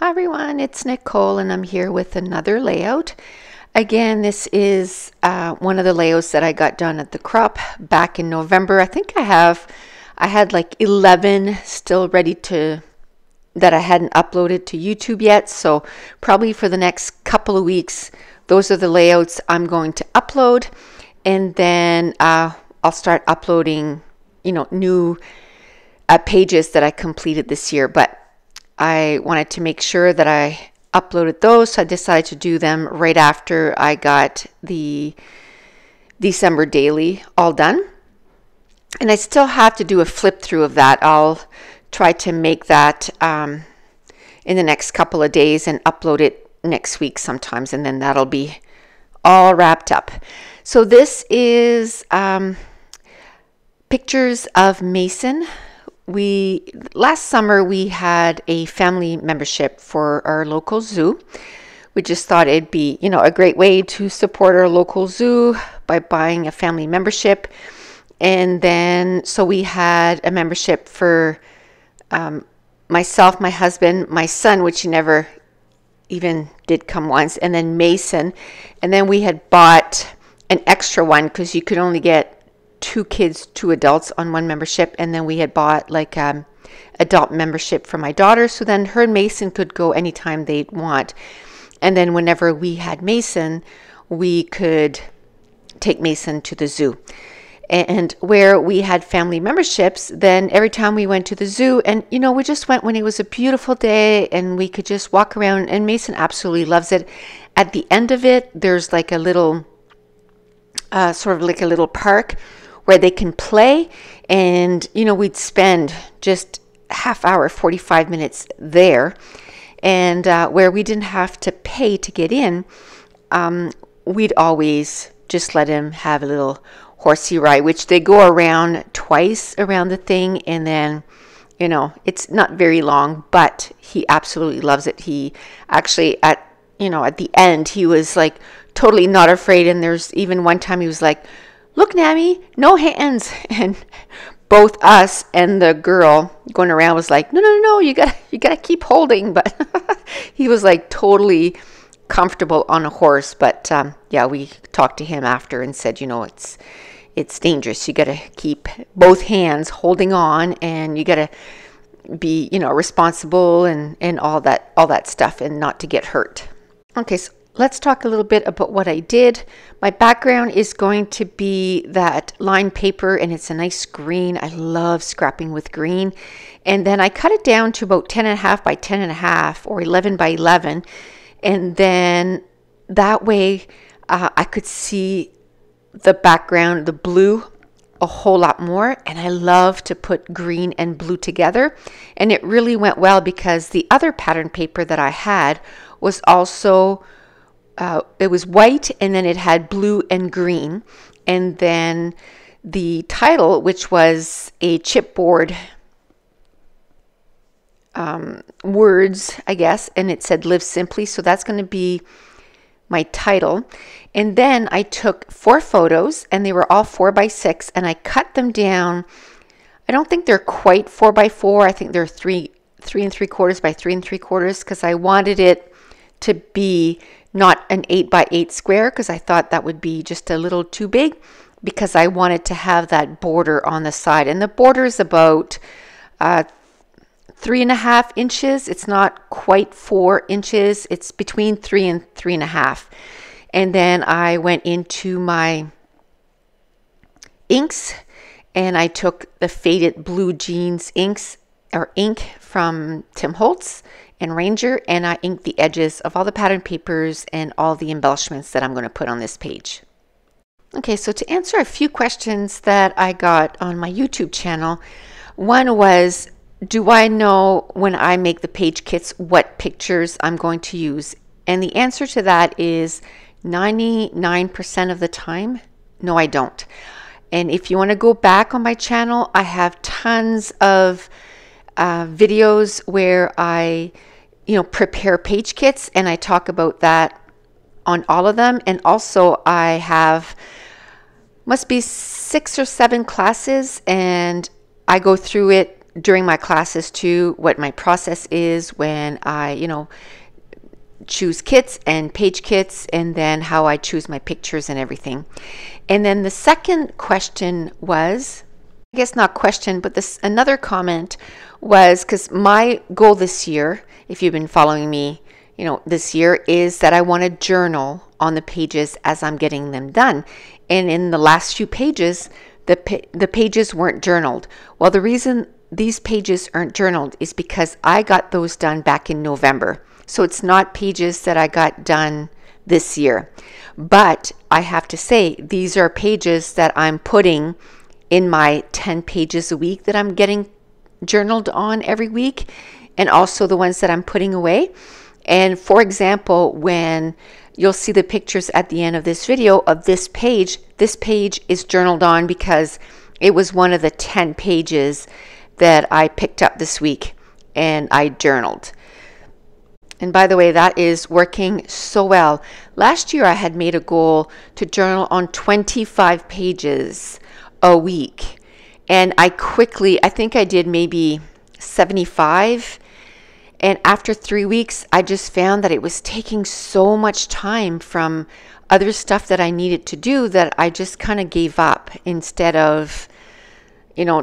Hi everyone, it's Nicole and I'm here with another layout. Again, this is one of the layouts that I got done at the crop back in November. I think I had like 11 still ready to, that I hadn't uploaded to YouTube yet. So probably for the next couple of weeks, those are the layouts I'm going to upload. And then I'll start uploading, new pages that I completed this year. But I wanted to make sure that I uploaded those, so I decided to do them right after I got the December daily all done. And I still have to do a flip through of that. I'll try to make that in the next couple of days and upload it next week sometimes, and then that'll be all wrapped up. So this is pictures of Mason. Last summer we had a family membership for our local zoo. We just thought it'd be, a great way to support our local zoo by buying a family membership. And then so we had a membership for myself, my husband, my son, which he never even did come once, and then Mason. And then we had bought an extra one because you could only get 2 kids, 2 adults on one membership, and then we had bought like adult membership for my daughter, so then her and Mason could go anytime they'd want. And then whenever we had Mason, we could take Mason to the zoo. And where we had family memberships, then every time we went to the zoo, and we just went when it was a beautiful day and we could just walk around, and Mason absolutely loves it. At the end of it, there's like a little sort of like a little park where they can play, and we'd spend just half hour, 45 minutes there, and where we didn't have to pay to get in, we'd always just let him have a little horsey ride, which they go around twice around the thing, and then it's not very long, but he absolutely loves it. He actually at the end he was like totally not afraid, and there's even one time he was like, "Look, Nammy, no hands." And both us and the girl going around was like, no, you gotta keep holding. But he was like totally comfortable on a horse. But yeah, we talked to him after and said, it's dangerous. You gotta keep both hands holding on, and you gotta be responsible and all that stuff, and not to get hurt. Okay, so let's talk a little bit about what I did. My background is going to be that lined paper, and it's a nice green. I love scrapping with green. And then I cut it down to about 10.5 by 10.5 or 11 by 11. And then that way I could see the background, the blue, a whole lot more. And I love to put green and blue together. And it really went well because the other pattern paper that I had was also it was white, and then it had blue and green. And then the title, which was a chipboard words, I guess, and it said "Live Simply." So that's going to be my title. And then I took 4 photos, and they were all 4 by 6, and I cut them down. I don't think they're quite 4 by 4. I think they're 3 3/3 by 3 3/4, because I wanted it to be not an 8 by 8 square, because I thought that would be just a little too big, because I wanted to have that border on the side. And the border is about 3.5 inches. It's not quite 4 inches. It's between 3 and 3.5. And then I went into my inks, and I took the faded blue jeans ink from Tim Holtz and Ranger, and I inked the edges of all the pattern papers and all the embellishments that I'm going to put on this page. Okay, so to answer a few questions that I got on my YouTube channel, one was, do I know when I make the page kits what pictures I'm going to use? And the answer to that is 99% of the time, no, I don't. And if you want to go back on my channel, I have tons of videos where I prepare page kits, and I talk about that on all of them. And also I have must be 6 or 7 classes, and I go through it during my classes too, what my process is when I, choose kits and page kits, and then how I choose my pictures and everything. And then the second question was, I guess not question, but this another comment was, because my goal this year, if you've been following me, this year, is that I want to journal on the pages as I'm getting them done. And in the last few pages, the pages weren't journaled. Well, the reason these pages aren't journaled is because I got those done back in November. So it's not pages that I got done this year. But I have to say, these are pages that I'm putting in my 10 pages a week that I'm getting journaled on every week, and also the ones that I'm putting away. And for example, when you'll see the pictures at the end of this video of this page is journaled on because it was one of the 10 pages that I picked up this week and I journaled. And by the way, that is working so well. Last year I had made a goal to journal on 25 pages a week. And I think I did maybe 75. And after 3 weeks, I just found that it was taking so much time from other stuff that I needed to do that I just kind of gave up instead of,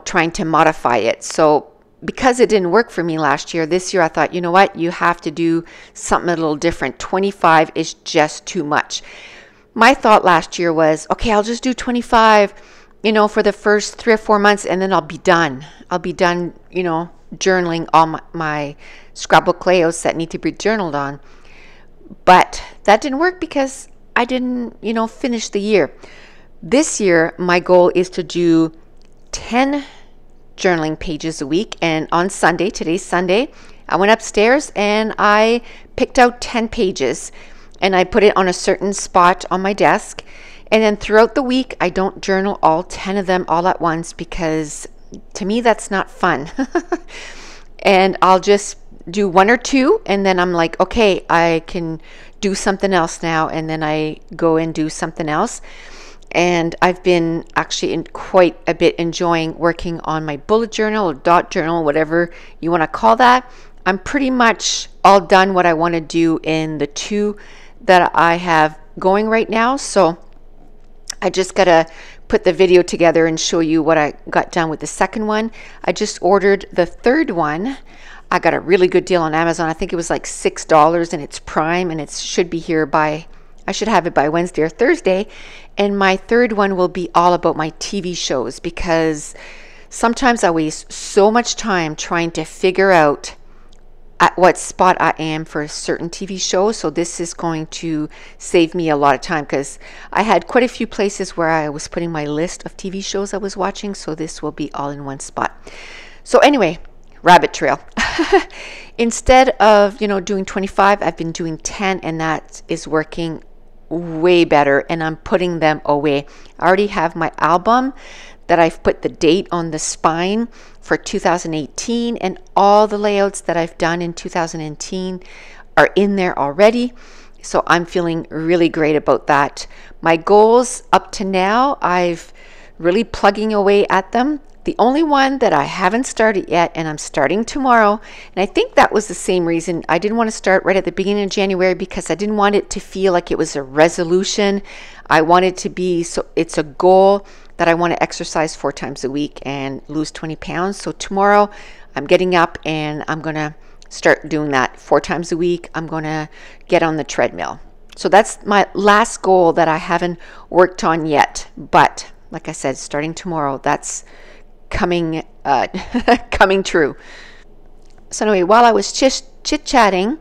trying to modify it. So because it didn't work for me last year, this year I thought, you know what, you have to do something a little different. 25 is just too much. My thought last year was, okay, I'll just do 25, for the first 3 or 4 months, and then I'll be done. I'll be done, journaling all my scrapbook layouts that need to be journaled on. But that didn't work because I didn't, finish the year. This year, my goal is to do 10 journaling pages a week. And on Sunday, today's Sunday, I went upstairs and I picked out 10 pages and I put it on a certain spot on my desk. And then throughout the week, I don't journal all 10 of them all at once because to me, that's not fun. And I'll just do 1 or 2 and then I'm like, okay, I can do something else now. And then I go and do something else. And I've been actually quite a bit enjoying working on my bullet journal or dot journal, whatever you want to call that. I'm pretty much all done what I want to do in the 2 that I have going right now. So I just got to put the video together and show you what I got done with the second one. I just ordered the third one. I got a really good deal on Amazon. I think it was like $6 and it's Prime, and it should be here I should have it by Wednesday or Thursday. And my third one will be all about my TV shows, because sometimes I waste so much time trying to figure out at what spot I am for a certain TV show. So this is going to save me a lot of time, because I had quite a few places where I was putting my list of TV shows I was watching. So this will be all in one spot. So anyway, rabbit trail. Instead of, doing 25, I've been doing 10, and that is working way better, and I'm putting them away. I already have my album that I've put the date on the spine for 2018, and all the layouts that I've done in 2018 are in there already. So I'm feeling really great about that. My goals up to now, I've really plugging away at them. The only one that I haven't started yet, and I'm starting tomorrow, and I think that was the same reason I didn't want to start right at the beginning of January, because I didn't want it to feel like it was a resolution. I want it to be, so it's a goal that I want to exercise 4 times a week and lose 20 pounds. So tomorrow I'm getting up and I'm going to start doing that 4 times a week. I'm going to get on the treadmill. So that's my last goal that I haven't worked on yet. But like I said, starting tomorrow, that's coming true. So anyway, while I was chit-chatting,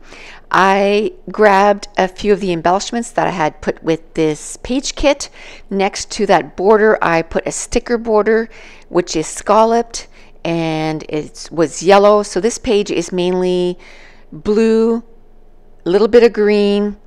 I grabbed a few of the embellishments that I had put with this page kit. Next to that border, I put a sticker border, which is scalloped, and it was yellow. So this page is mainly blue, a little bit of green,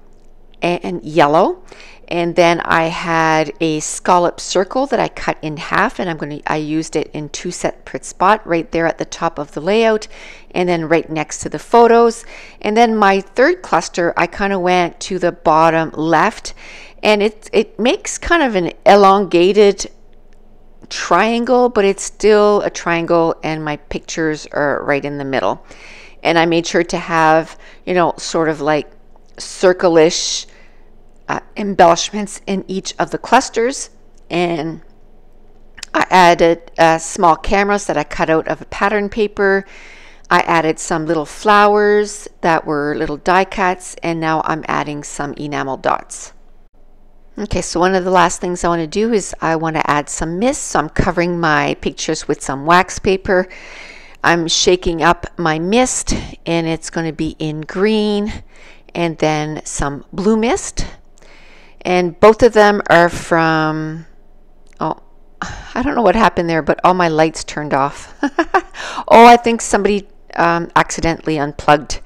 and yellow. And then I had a scallop circle that I cut in half, and I used it in 2 separate spots, right there at the top of the layout, and then right next to the photos. And then my third cluster, I kind of went to the bottom left, and it makes kind of an elongated triangle, but it's still a triangle and my pictures are right in the middle. And I made sure to have, you know, sort of like circle-ish embellishments in each of the clusters. And I added small cameras that I cut out of a pattern paper. I added some little flowers that were little die cuts, and now I'm adding some enamel dots. Okay, so one of the last things I want to do is I want to add some mist. So I'm covering my pictures with some wax paper. I'm shaking up my mist, and it's going to be in green and then some blue mist. And both of them are from, oh, I don't know what happened there, but all my lights turned off. Oh, I think somebody accidentally unplugged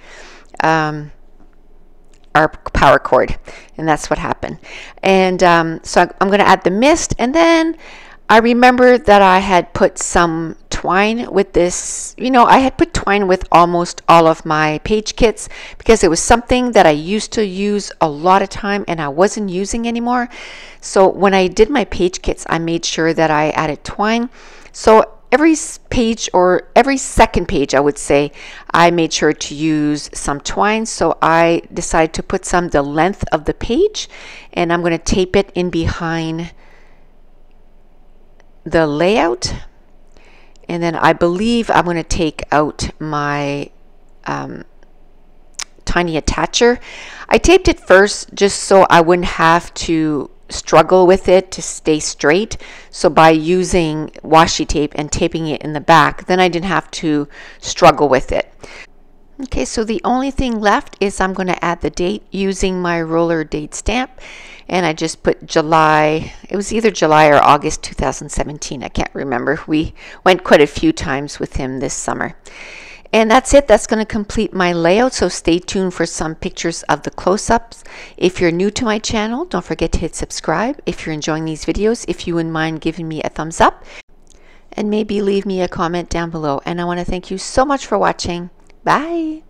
our power cord, and that's what happened. And so I'm going to add the mist, and then I remember that I had put some twine with this. You know, I had put twine with almost all of my page kits because it was something that I used to use a lot of time and I wasn't using anymore. So when I did my page kits, I made sure that I added twine. So every page, or every second page, I would say, I made sure to use some twine. So I decided to put some the length of the page, and I'm going to tape it in behind the layout. And then I believe I'm going to take out my tiny attacher. I taped it first just so I wouldn't have to struggle with it to stay straight. So by using washi tape and taping it in the back, then I didn't have to struggle with it. Okay, so the only thing left is I'm going to add the date using my roller date stamp, and I just put July. It was either July or August 2017. I can't remember. We went quite a few times with him this summer. And that's it. That's going to complete my layout. So stay tuned for some pictures of the close-ups. If you're new to my channel, don't forget to hit subscribe. If you're enjoying these videos, if you wouldn't mind giving me a thumbs up, and maybe leave me a comment down below. And I want to thank you so much for watching. Bye.